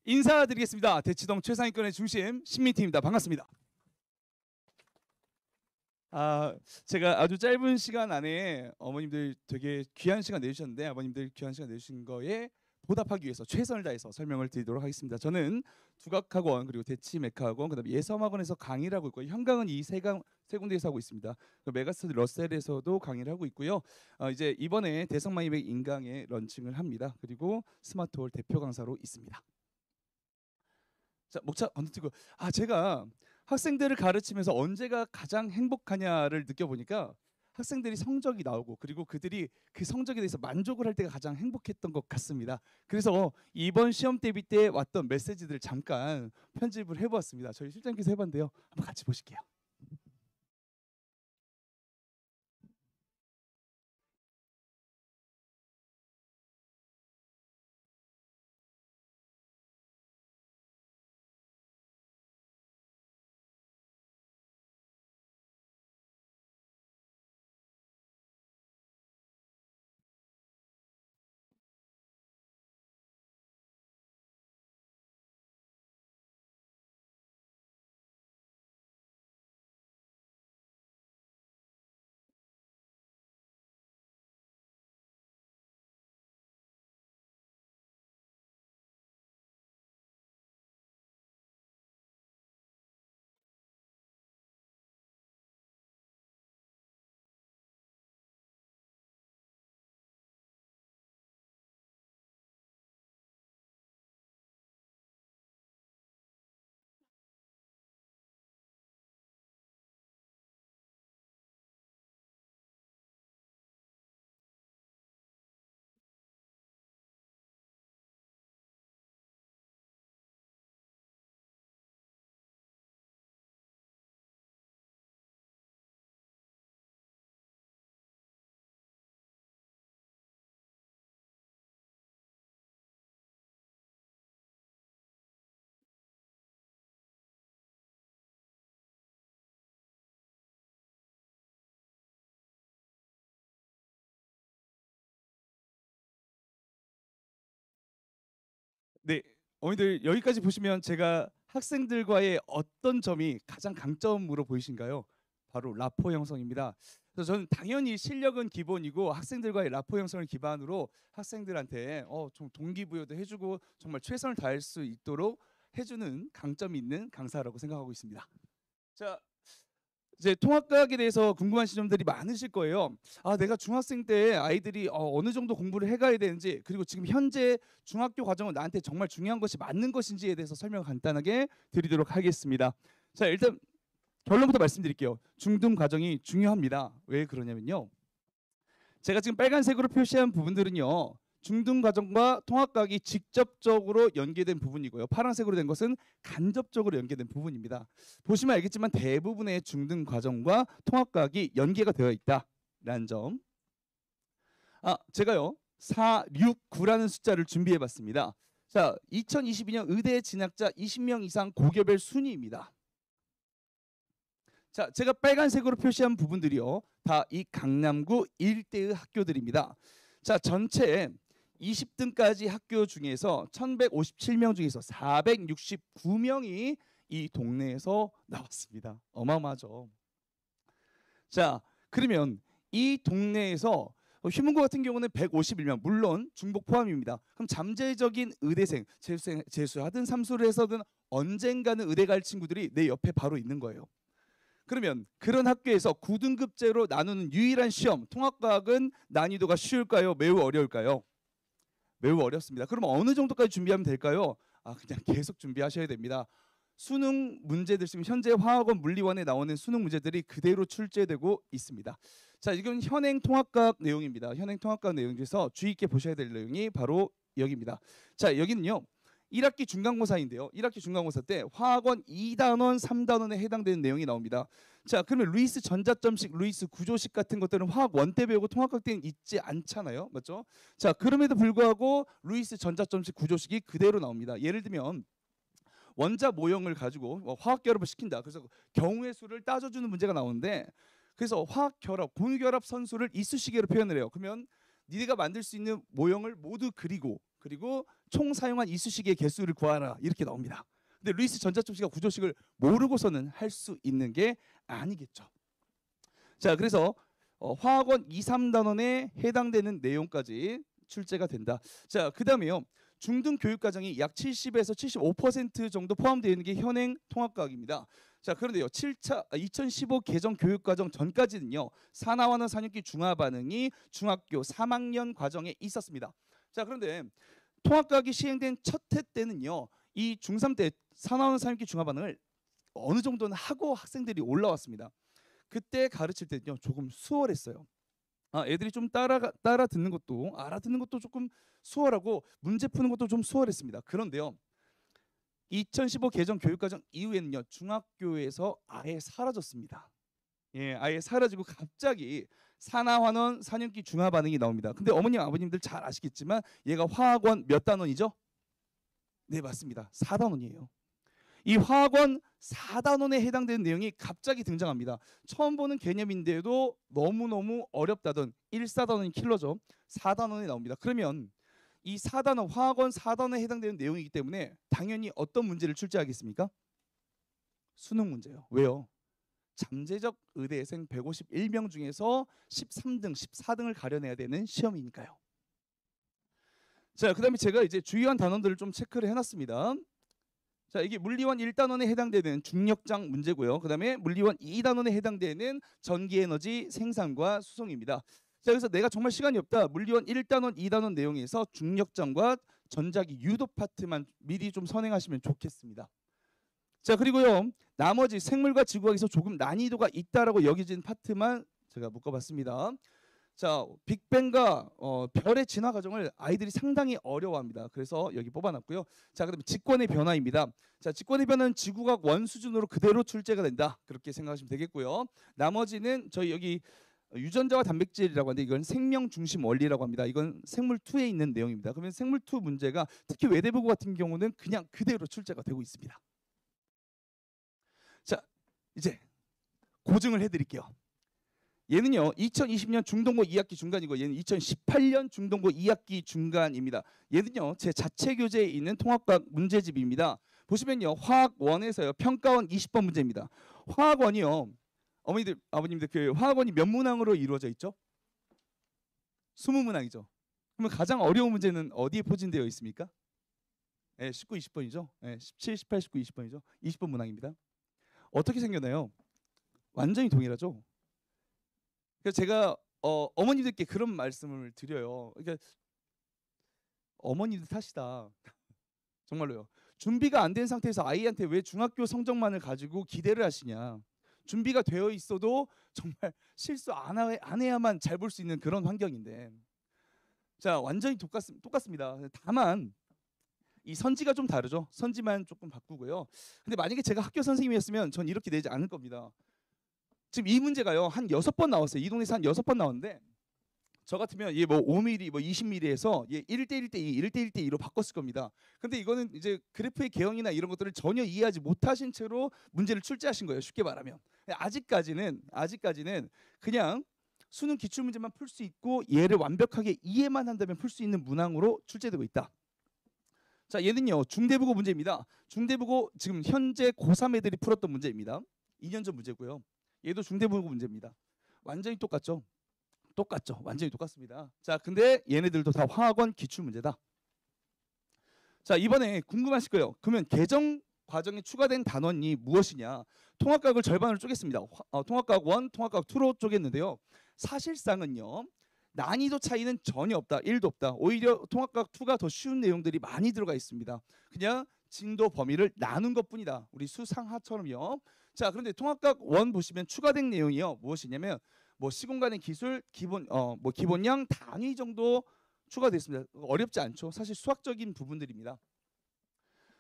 인사드리겠습니다. 대치동 최상위권의 중심 신민팀입니다. 반갑습니다. 제가 아주 짧은 시간 안에 어머님들 되게 귀한 시간 내주셨는데 아버님들 귀한 시간 내주신 거에 보답하기 위해서 최선을 다해서 설명을 드리도록 하겠습니다. 저는 두각학원 그리고 대치메카학원 그다음에 예섬학원에서 강의를 하고 있고 현강은 이 세 군데에서 하고 있습니다. 메가스터디 러셀에서도 강의를 하고 있고요. 이제 이번에 대성마이백 인강에 런칭을 합니다. 그리고 스마트홀 대표 강사로 있습니다. 자, 목차 건너뛰고 제가 학생들을 가르치면서 언제가 가장 행복하냐를 느껴보니까 학생들이 성적이 나오고 그리고 그들이 그 성적에 대해서 만족을 할 때가 가장 행복했던 것 같습니다. 그래서 이번 시험 대비 때 왔던 메시지들을 잠깐 편집을 해보았습니다. 저희 실장님께서 해봤는데요. 한번 같이 보실게요. 네, 어머니들 여기까지 보시면 제가 학생들과의 어떤 점이 가장 강점으로 보이신가요? 바로 라포 형성입니다. 그래서 저는 당연히 실력은 기본이고 학생들과의 라포 형성을 기반으로 학생들한테 좀 동기부여도 해주고 정말 최선을 다할 수 있도록 해주는 강점이 있는 강사라고 생각하고 있습니다. 자, 이제 통합과학에 대해서 궁금하신 점들이 많으실 거예요. 내가 중학생 때 아이들이 어느 정도 공부를 해가야 되는지 그리고 지금 현재 중학교 과정은 나한테 정말 중요한 것이 맞는 것인지에 대해서 설명을 간단하게 드리도록 하겠습니다. 자, 일단 결론부터 말씀드릴게요. 중등 과정이 중요합니다. 왜 그러냐면요. 제가 지금 빨간색으로 표시한 부분들은요. 중등 과정과 통합과학이 직접적으로 연계된 부분이고요. 파란색으로 된 것은 간접적으로 연계된 부분입니다. 보시면 알겠지만 대부분의 중등 과정과 통합과학이 연계가 되어 있다라는 점. 제가요 4, 6, 9라는 숫자를 준비해봤습니다. 자, 2022년 의대 진학자 20명 이상 고교별 순위입니다. 자, 제가 빨간색으로 표시한 부분들이요. 다 이 강남구 일대의 학교들입니다. 자, 전체 20등까지 학교 중에서 1157명 중에서 469명이 이 동네에서 나왔습니다. 어마어마하죠. 자, 그러면 이 동네에서 휴문고 같은 경우는 151명, 물론 중복 포함입니다. 그럼 잠재적인 의대생, 재수하든 삼수를 해서든 언젠가는 의대 갈 친구들이 내 옆에 바로 있는 거예요. 그러면 그런 학교에서 9등급제로 나누는 유일한 시험, 통합과학은 난이도가 쉬울까요? 매우 어려울까요? 매우 어렵습니다. 그럼 어느 정도까지 준비하면 될까요? 그냥 계속 준비하셔야 됩니다. 수능 문제들 지금 현재 화학원 물리원에 나오는 수능 문제들이 그대로 출제되고 있습니다. 자, 이건 현행 통합과학 내용입니다. 현행 통합과학 내용 중에서 주의 있게 보셔야 될 내용이 바로 여기입니다. 자, 여기는요. 1학기 중간고사인데요. 1학기 중간고사 때 화학원 2단원, 3단원에 해당되는 내용이 나옵니다. 자, 그러면 루이스 전자점식, 루이스 구조식 같은 것들은 화학 1 때 배우고 통합과학 때는 있지 않잖아요. 맞죠? 자, 그럼에도 불구하고 루이스 전자점식 구조식이 그대로 나옵니다. 예를 들면 원자 모형을 가지고 화학 결합을 시킨다. 그래서 경우의 수를 따져주는 문제가 나오는데 그래서 화학 결합, 공유결합 선수를 이쑤시개로 표현을 해요. 그러면 니네가 만들 수 있는 모형을 모두 그리고 총 사용한 이쑤시개의 개수를 구하라 이렇게 나옵니다. 근데 루이스 전자톱씨가 구조식을 모르고서는 할 수 있는 게 아니겠죠. 자, 그래서 화학원 2, 3단원에 해당되는 내용까지 출제가 된다. 자, 그다음에요. 중등 교육 과정이 약 70에서 75% 정도 포함되어 있는 게 현행 통합과학입니다. 자, 그런데요. 2015 개정 교육과정 전까지는요. 사나원어 산육기 중화 반응이 중학교 3학년 과정에 있었습니다. 자, 그런데 통합과학이 시행된 첫 해 때는요. 이 중3 때 사나원어 산육기 중화 반응을 어느 정도는 하고 학생들이 올라왔습니다. 그때 가르칠 때는요. 조금 수월했어요. 애들이 좀 따라 듣는 것도 알아듣는 것도 조금 수월하고 문제 푸는 것도 좀 수월했습니다. 그런데요. 2015 개정 교육과정 이후에는요. 중학교에서 아예 사라졌습니다. 예, 아예 사라지고 갑자기 산화환원 산육기 중화 반응이 나옵니다. 근데 어머님 아버님들 잘 아시겠지만 얘가 화학원 몇 단원이죠? 네, 맞습니다. 4단원이에요. 이 화학원 4단원에 해당되는 내용이 갑자기 등장합니다. 처음 보는 개념인데도 너무너무 어렵다던 1, 4단원이 킬러죠. 4단원에 나옵니다. 그러면 이 4단원, 화학원 4단원에 해당되는 내용이기 때문에 당연히 어떤 문제를 출제하겠습니까? 수능 문제요. 왜요? 잠재적 의대생 151명 중에서 13등, 14등을 가려내야 되는 시험이니까요. 자, 그다음에 제가 이제 주요한 단원들을 좀 체크를 해놨습니다. 자, 이게 물리원 1단원에 해당되는 중력장 문제고요. 그다음에 물리원 2단원에 해당되는 전기에너지 생산과 수송입니다. 자, 그래서 내가 정말 시간이 없다. 물리원 1단원, 2단원 내용에서 중력장과 전자기 유도 파트만 미리 좀 선행하시면 좋겠습니다. 자, 그리고요. 나머지 생물과 지구학에서 조금 난이도가 있다라고 여겨진 파트만 제가 묶어봤습니다. 자, 빅뱅과 별의 진화 과정을 아이들이 상당히 어려워합니다. 그래서 여기 뽑아놨고요. 자, 그다음에 직권의 변화입니다. 자, 직권의 변화는 지구과학 원 수준으로 그대로 출제가 된다. 그렇게 생각하시면 되겠고요. 나머지는 저희 여기 유전자와 단백질이라고 하는데 이건 생명 중심 원리라고 합니다. 이건 생물 2에 있는 내용입니다. 그러면 생물 2 문제가 특히 외대부고 같은 경우는 그냥 그대로 출제가 되고 있습니다. 자, 이제 고증을 해드릴게요. 얘는요 2020년 중등고 2학기 중간이고 얘는 2018년 중등고 2학기 중간입니다. 얘는요 제 자체 교재에 있는 통합과학 문제집입니다. 보시면요 화학원에서요 평가원 20번 문제입니다. 화학원이요 어머니들 아버님들 그 화학원이 몇 문항으로 이루어져 있죠? 20문항이죠. 그러면 가장 어려운 문제는 어디에 포진되어 있습니까? 19, 20번이죠. 17, 18, 19, 20번이죠. 20번 문항입니다. 어떻게 생겼나요? 완전히 동일하죠. 그래서 제가 어머니들께 그런 말씀을 드려요. 그러니까 어머니들 탓이다. 정말로요. 준비가 안 된 상태에서 아이한테 왜 중학교 성적만을 가지고 기대를 하시냐. 준비가 되어 있어도 정말 실수 안 해야만 잘 볼 수 있는 그런 환경인데. 자, 완전히 똑같습니다. 다만 이 선지가 좀 다르죠. 선지만 조금 바꾸고요. 근데 만약에 제가 학교 선생님이었으면 전 이렇게 내지 않을 겁니다. 지금 이 문제가요 한 6번 나왔어요. 이동에서 한 6번 나왔는데 저 같으면 얘 뭐 5mm, 뭐 20mm에서 얘 1대 1대 2, 1대 1대 2로 바꿨을 겁니다. 근데 이거는 이제 그래프의 개형이나 이런 것들을 전혀 이해하지 못하신 채로 문제를 출제하신 거예요. 쉽게 말하면. 아직까지는 그냥 수능 기출 문제만 풀 수 있고 얘를 완벽하게 이해만 한다면 풀 수 있는 문항으로 출제되고 있다. 자, 얘는요 중대부고 문제입니다. 중대부고 지금 현재 고3 애들이 풀었던 문제입니다. 2년 전 문제고요. 얘도 중대부고 문제입니다. 완전히 똑같죠? 똑같죠. 완전히 똑같습니다. 자, 근데 얘네들도 다 화학원 기출 문제다. 자, 이번에 궁금하실 거예요. 그러면 개정 과정에 추가된 단원이 무엇이냐? 통합과학을 절반으로 쪼갰습니다. 통합과학 1, 통합과학 2로 쪼갰는데요. 사실상은요. 난이도 차이는 전혀 없다. 1도 없다. 오히려 통합과학 2가 더 쉬운 내용들이 많이 들어가 있습니다. 그냥 진도 범위를 나눈 것뿐이다. 우리 수상하처럼요. 자, 그런데 통합과학 1 보시면 추가된 내용이요. 무엇이냐면 뭐 시공간의 기술, 기본량 단위 정도 추가됐습니다. 어렵지 않죠. 사실 수학적인 부분들입니다.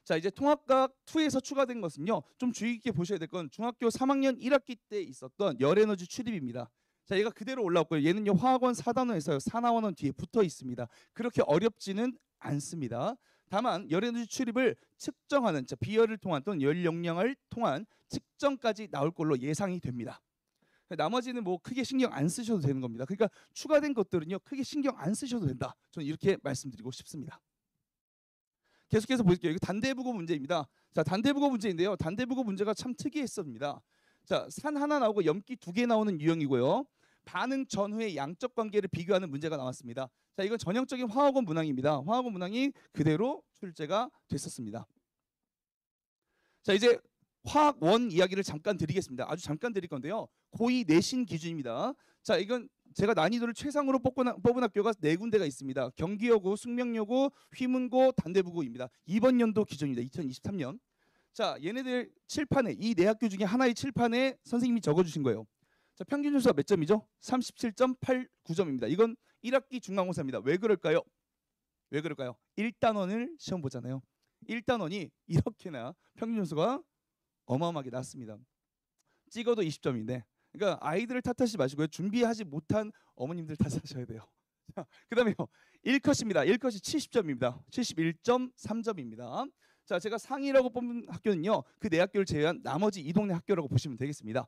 자, 이제 통합과학 2에서 추가된 것은요. 좀 주의 깊게 보셔야 될 건 중학교 3학년 1학기 때 있었던 열에너지 출입입니다. 자, 얘가 그대로 올라왔고요. 얘는요 화학원 4단원에서요 산화원은 뒤에 붙어 있습니다. 그렇게 어렵지는 않습니다. 다만 열에너지 출입을 측정하는 비열을 통한 또는 열 용량을 통한 측정까지 나올 걸로 예상이 됩니다. 나머지는 뭐 크게 신경 안 쓰셔도 되는 겁니다. 그러니까 추가된 것들은요 크게 신경 안 쓰셔도 된다. 저는 이렇게 말씀드리고 싶습니다. 계속해서 볼게요. 이거 단대부고 문제입니다. 자, 단대부고 문제인데요. 단대부고 문제가 참 특이했습니다. 자, 산 하나 나오고 염기 두 개 나오는 유형이고요. 반응 전후의 양적 관계를 비교하는 문제가 나왔습니다. 자, 이건 전형적인 화학원 문항입니다. 화학원 문항이 그대로 출제가 됐었습니다. 자, 이제 화학원 이야기를 잠깐 드리겠습니다. 아주 잠깐 드릴 건데요. 고2 내신 기준입니다. 자, 이건 제가 난이도를 최상으로 뽑은 학교가 4군데가 있습니다. 경기여고, 숙명여고, 휘문고, 단대부고입니다. 이번 연도 기준입니다. 2023년. 자, 얘네들 칠판에 이 네 학교 중에 하나의 칠판에 선생님이 적어주신 거예요. 자, 평균 점수가 몇 점이죠? 37.89점입니다. 이건 1학기 중간고사입니다. 왜 그럴까요? 왜 그럴까요? 1단원을 시험 보잖아요. 1단원이 이렇게나 평균 점수가 어마어마하게 낮습니다. 찍어도 20점인데, 그러니까 아이들을 탓하지 마시고요. 준비하지 못한 어머님들 탓하셔야 돼요. 자, 그다음에요. 1컷입니다. 1컷이 70점입니다. 71.3점입니다. 자, 제가 상위라고 뽑은 학교는요. 그 네 학교를 제외한 나머지 이 동네 학교라고 보시면 되겠습니다.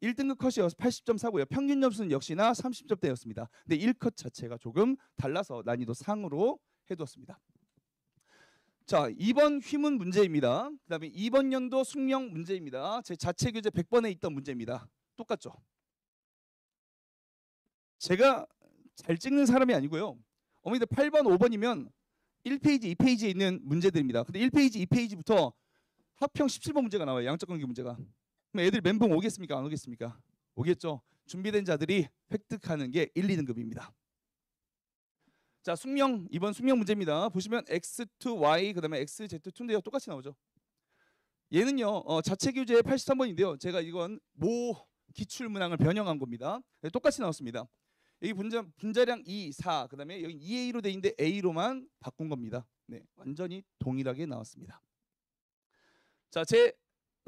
1등급 컷이어서 80.4고요. 평균 점수는 역시나 30점대였습니다. 근데 1컷 자체가 조금 달라서 난이도 상으로 해두었습니다. 자, 2번 휘문 문제입니다. 그다음에 이번 연도 숙명 문제입니다. 제 자체 교재 100번에 있던 문제입니다. 똑같죠? 제가 잘 찍는 사람이 아니고요. 어머니들 8번, 5번이면 1페이지, 2페이지에 있는 문제들입니다. 근데 1페이지, 2페이지부터 합평 17번 문제가 나와요. 양적 관계 문제가. 그럼 애들 멘붕 오겠습니까? 안 오겠습니까? 오겠죠. 준비된 자들이 획득하는 게 1, 2등급입니다. 자, 숙명, 이번 숙명 문제입니다. 보시면 X2, Y, 그 다음에 XZ2인데요. 똑같이 나오죠. 얘는요, 자체 교재 83번인데요. 제가 이건 모 기출문항을 변형한 겁니다. 네, 똑같이 나왔습니다. 여기 분자량 2, 4, 그 다음에 여기 2A로 돼 있는데 A로만 바꾼 겁니다. 네, 완전히 동일하게 나왔습니다. 자, 제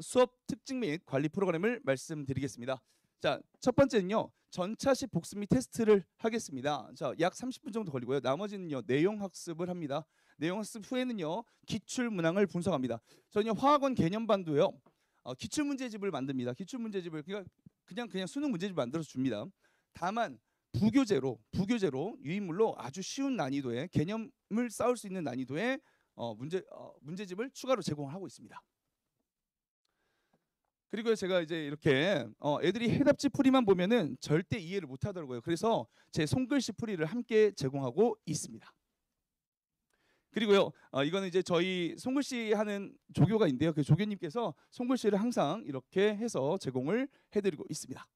수업 특징 및 관리 프로그램을 말씀드리겠습니다. 자, 첫 번째는요. 전차식 복습 및 테스트를 하겠습니다. 자, 약 30분 정도 걸리고요. 나머지는요. 내용 학습을 합니다. 내용 학습 후에는요. 기출 문항을 분석합니다. 저는요. 화학원 개념반도요. 기출 문제집을 만듭니다. 기출 문제집을 그냥 수능 문제집 만들어서 줍니다. 다만 부교재로 유인물로 아주 쉬운 난이도의 개념을 쌓을 수 있는 난이도의 문제집을 추가로 제공하고 있습니다. 그리고 제가 이제 이렇게 애들이 해답지 풀이만 보면은 절대 이해를 못 하더라고요. 그래서 제 손글씨 풀이를 함께 제공하고 있습니다. 그리고요, 이거는 이제 저희 손글씨 하는 조교가 있는데요. 그 조교님께서 손글씨를 항상 이렇게 해서 제공을 해드리고 있습니다.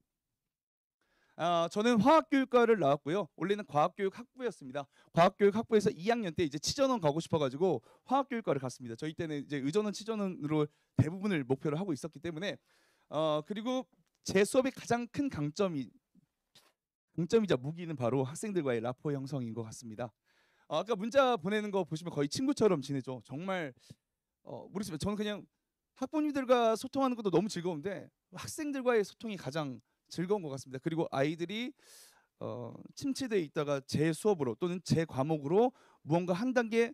저는 화학교육과를 나왔고요. 원래는 과학교육 학부였습니다. 과학교육 학부에서 2학년 때 이제 치전원 가고 싶어가지고 화학교육과를 갔습니다. 저희 때는 이제 의전원, 치전원으로 대부분을 목표로 하고 있었기 때문에 그리고 제 수업의 가장 큰 강점이자 무기는 바로 학생들과의 라포 형성인 것 같습니다. 아까 문자 보내는 거 보시면 거의 친구처럼 지내죠. 정말 모르겠어요. 저는 그냥 학부모님들과 소통하는 것도 너무 즐거운데 학생들과의 소통이 가장 즐거운 것 같습니다. 그리고 아이들이 침체되어 있다가 제 수업으로 또는 제 과목으로 무언가 한 단계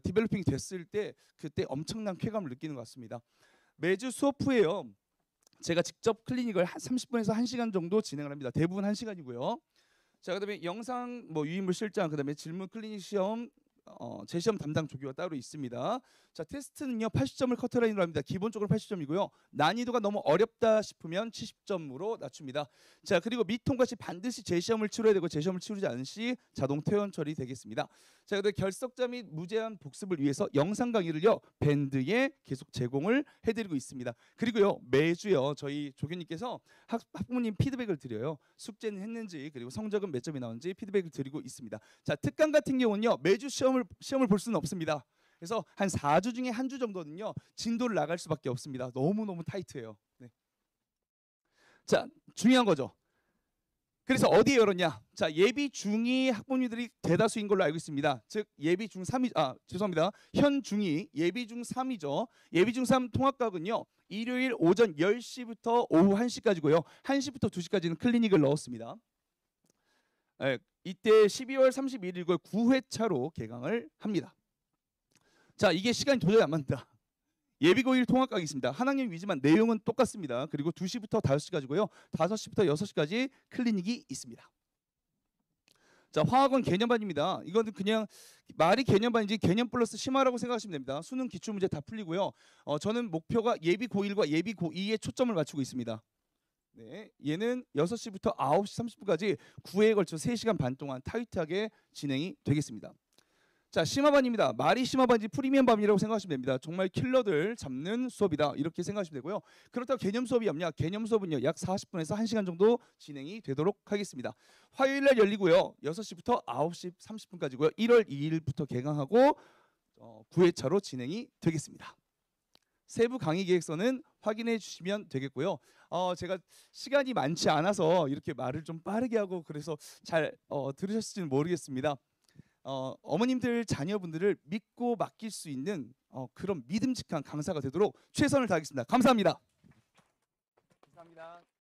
디벨로핑이 됐을 때 그때 엄청난 쾌감을 느끼는 것 같습니다. 매주 수업 후에요. 제가 직접 클리닉을 30분에서 1시간 정도 진행을 합니다. 대부분 1시간이고요. 자, 그다음에 영상 유인물 실장, 그다음에 질문 클리닉 시험, 재시험 담당 조교가 따로 있습니다. 자, 테스트는요 80점을 커트라인으로 합니다. 기본적으로 80점이고요. 난이도가 너무 어렵다 싶으면 70점으로 낮춥니다. 자, 그리고 미통과 시 반드시 재시험을 치러야 되고 재시험을 치르지 않은 시 자동 퇴원 처리되겠습니다. 자, 그다음에 결석자 및 무제한 복습을 위해서 영상 강의를요 밴드에 계속 제공을 해드리고 있습니다. 그리고요 매주요 저희 조교님께서 학부모님 피드백을 드려요. 숙제는 했는지 그리고 성적은 몇 점이 나오는지 피드백을 드리고 있습니다. 자, 특강 같은 경우는요 매주 시험을 볼 수는 없습니다. 그래서 한 4주 중에 한 주 정도는요 진도를 나갈 수밖에 없습니다. 너무너무 타이트해요. 네. 자, 중요한 거죠. 그래서 어디에 열었냐? 자, 예비 중2 학부모님들이 대다수인 걸로 알고 있습니다. 즉 예비 중3이 죄송합니다. 현 중2 예비 중3이죠. 예비 중3 통합각은요. 일요일 오전 10시부터 오후 1시까지고요. 1시부터 2시까지는 클리닉을 넣었습니다. 네, 이때 12월 31일 9회차로 개강을 합니다. 자, 이게 시간이 도저히 안 맞는다. 예비고1 통합각이 있습니다. 한 학년 위주만 내용은 똑같습니다. 그리고 2시부터 5시까지고요. 5시부터 6시까지 클리닉이 있습니다. 자, 화학원 개념반입니다. 이건 그냥 말이 개념반인지 개념 플러스 심화라고 생각하시면 됩니다. 수능 기출 문제 다 풀리고요. 저는 목표가 예비 고1과 예비 고2에 초점을 맞추고 있습니다. 네, 얘는 6시부터 9시 30분까지 9회에 걸쳐 3시간 반 동안 타이트하게 진행이 되겠습니다. 자, 심화반입니다. 말이 심화반인지 프리미엄반이라고 생각하시면 됩니다. 정말 킬러들 잡는 수업이다 이렇게 생각하시면 되고요. 그렇다고 개념 수업이 없냐? 개념 수업은요 약 40분에서 1시간 정도 진행이 되도록 하겠습니다. 화요일날 열리고요. 6시부터 9시 30분까지고요. 1월 2일부터 개강하고 9회차로 진행이 되겠습니다. 세부 강의 계획서는 확인해 주시면 되겠고요. 제가 시간이 많지 않아서 이렇게 말을 좀 빠르게 하고 그래서 잘 들으셨을지는 모르겠습니다. 어머님들 자녀분들을 믿고 맡길 수 있는 그런 믿음직한 강사가 되도록 최선을 다하겠습니다. 감사합니다.